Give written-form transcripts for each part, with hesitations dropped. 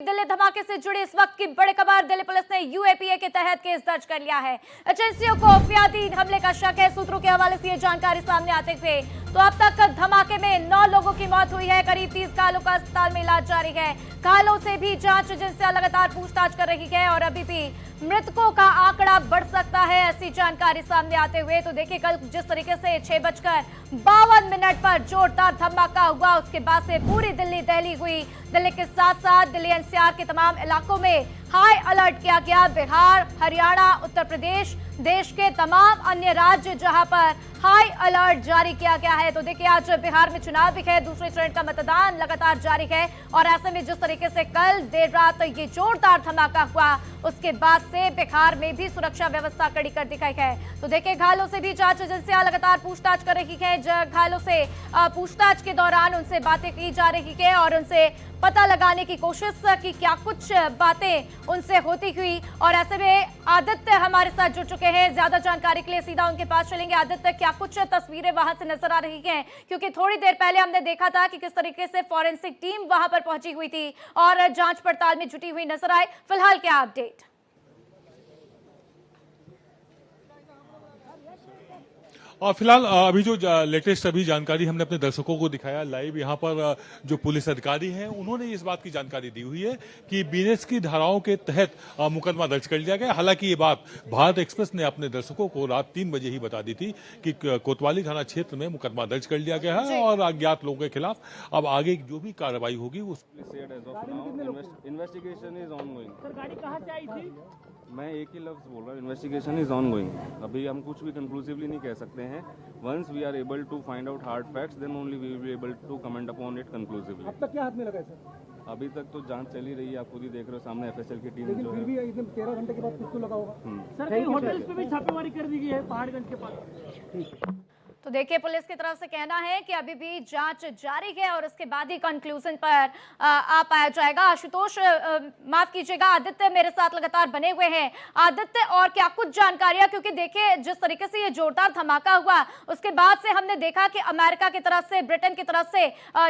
दिल्ली धमाके से जुड़ी इस वक्त की बड़ी खबर। दिल्ली पुलिस ने यूएपीए के तहत केस दर्ज कर लिया है। एजेंसियों को अफियाती हमले का शक है। सूत्रों के हवाले से ये जानकारी सामने आते हुए तो अब तक धमाके में 9 लोगों की मौत हुई है। करीब 30 घायलों का अस्पताल में इलाज जारी है। घायलों से भी जांच एजेंसियां लगातार पूछताछ कर रही है और अभी भी मृतकों का आंकड़ा बढ़ सकता है, ऐसी जानकारी सामने आते हुए तो देखिए कल जिस तरीके से 6:52 पर जोरदार धमाका हुआ, उसके बाद से पूरी दिल्ली दहली हुई। दिल्ली के साथ साथ दिल्ली एनसीआर के तमाम इलाकों में हाई अलर्ट किया गया। बिहार, हरियाणा, उत्तर प्रदेश, देश के तमाम अन्य राज्य जहां पर हाई अलर्ट जारी किया गया है। तो देखिए आज बिहार में चुनाव भी है, दूसरे चरण का मतदान लगातार जारी है और ऐसे में जिस तरीके से कल देर रात ये जोरदार धमाका हुआ, उसके बाद से बिहार में भी सुरक्षा व्यवस्था कड़ी कर दी गई है। तो देखिए घायलों से भी जांच एजेंसियां लगातार पूछताछ कर रही है। घायलों से पूछताछ के दौरान उनसे बातें की जा रही है और उनसे पता लगाने की कोशिश की क्या कुछ बातें उनसे होती हुई। और ऐसे में आदित्य हमारे साथ जुड़ चुके हैं, ज्यादा जानकारी के लिए सीधा उनके पास चलेंगे। आदित्य, क्या कुछ तस्वीरें वहां से नजर आ रही हैं? क्योंकि थोड़ी देर पहले हमने देखा था कि किस तरीके से फॉरेंसिक टीम वहां पर पहुंची हुई थी और जांच पड़ताल में जुटी हुई नजर आए। फिलहाल क्या अपडेट? और फिलहाल अभी जो लेटेस्ट अभी जानकारी हमने अपने दर्शकों को दिखाया लाइव, यहाँ पर जो पुलिस अधिकारी हैं उन्होंने इस बात की जानकारी दी हुई है कि बीएनएस की धाराओं के तहत मुकदमा दर्ज कर लिया गया। हालांकि ये बात भारत एक्सप्रेस ने अपने दर्शकों को रात 3 बजे ही बता दी थी कि कोतवाली थाना क्षेत्र में मुकदमा दर्ज कर लिया गया है और अज्ञात लोगों के खिलाफ अब आगे जो भी कार्रवाई होगी उस इन्वेस्टिगेशन इज ऑनगोइंग। सर गाड़ी कहाँ से आई थी? मैं एक ही लफ्ज बोल रहा हूँ, इन्वेस्टिगेशन इज ऑनगोइंग। अभी हम कुछ भी कंक्लूसिवली नहीं कह सकते हैं। Once we are able to find out hard facts then only we will be able to comment upon it conclusively. अब तक क्या हाथ में लगा है सर? अभी तक तो जांच चली रही है, आप खुद ही देख रहे हो सामने एफएसएल की टीम लेकिन जो फिर है। भी एकदम 13 घंटे के बाद कुछ तो लगा होगा। सर कई होटल्स पे भी छापेमारी कर दी गई है पहाड़गंज के पास। तो देखिए पुलिस की तरफ से कहना है कि अभी भी जांच जारी है और उसके बाद ही कंक्लूजन पर आ पाया जाएगा। आशुतोष, माफ कीजिएगा, आदित्य मेरे साथ लगातार बने हुए हैं। आदित्य, और क्या कुछ जानकारियां? क्योंकि देखिए जिस तरीके से ये जोरदार धमाका हुआ उसके बाद से हमने देखा कि अमेरिका की तरफ से, ब्रिटेन की तरफ से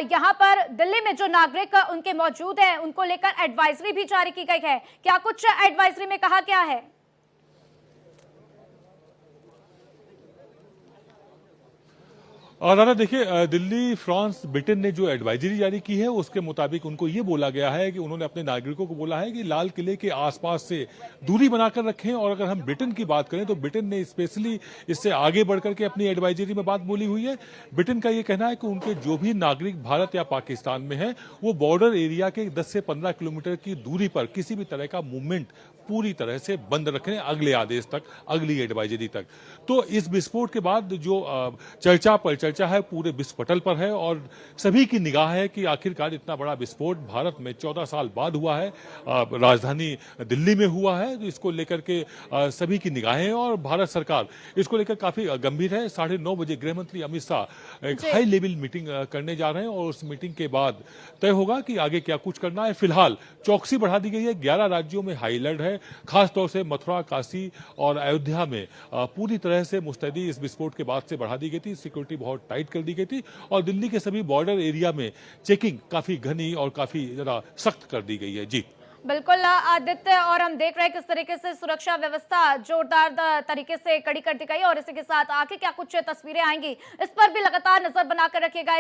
यहाँ पर दिल्ली में जो नागरिक उनके मौजूद हैं उनको लेकर एडवाइजरी भी जारी की गई है। क्या कुछ एडवाइजरी में कहा क्या है? और दादा देखिए, दिल्ली, फ्रांस, ब्रिटेन ने जो एडवाइजरी जारी की है उसके मुताबिक उनको ये बोला गया है कि उन्होंने अपने नागरिकों को बोला है कि लाल किले के आसपास से दूरी बनाकर रखें। और अगर हम ब्रिटेन की बात करें तो ब्रिटेन ने स्पेशली इससे आगे बढ़कर के अपनी एडवाइजरी में बात बोली हुई है। ब्रिटेन का ये कहना है कि उनके जो भी नागरिक भारत या पाकिस्तान में है वो बॉर्डर एरिया के 10 से 15 किलोमीटर की दूरी पर किसी भी तरह का मूवमेंट पूरी तरह से बंद रखें अगले आदेश तक, अगली एडवाइजरी तक। तो इस विस्फोट के बाद जो चर्चा है पूरे विश्व पटल पर है और सभी की निगाह है कि आखिरकार इतना बड़ा विस्फोट भारत में 14 साल बाद हुआ है, राजधानी दिल्ली में हुआ है। तो इसको लेकर के सभी की निगाहें हैं और भारत सरकार इसको लेकर काफी गंभीर है। 9:30 बजे गृह मंत्री अमित शाह एक हाई लेवल मीटिंग करने जा रहे हैं और उस मीटिंग के बाद तय होगा कि आगे क्या कुछ करना है। फिलहाल चौकसी बढ़ा दी गई है, 11 राज्यों में हाई अलर्ट है। खासतौर से मथुरा, काशी और अयोध्या में पूरी तरह से मुस्तैदी इस विस्फोट के बाद से बढ़ा दी गई थी, सिक्योरिटी बहुत टाइट कर दी गई थी और दिल्ली के सभी बॉर्डर एरिया में चेकिंग काफी घनी और काफी जरा सख्त कर दी गई है। जी बिल्कुल आदित्य, और हम देख रहे हैं किस तरीके से सुरक्षा व्यवस्था जोरदार तरीके से कड़ी कर दी गई और इसी के साथ आगे क्या कुछ तस्वीरें आएंगी इस पर भी लगातार नजर बनाकर रखिएगा।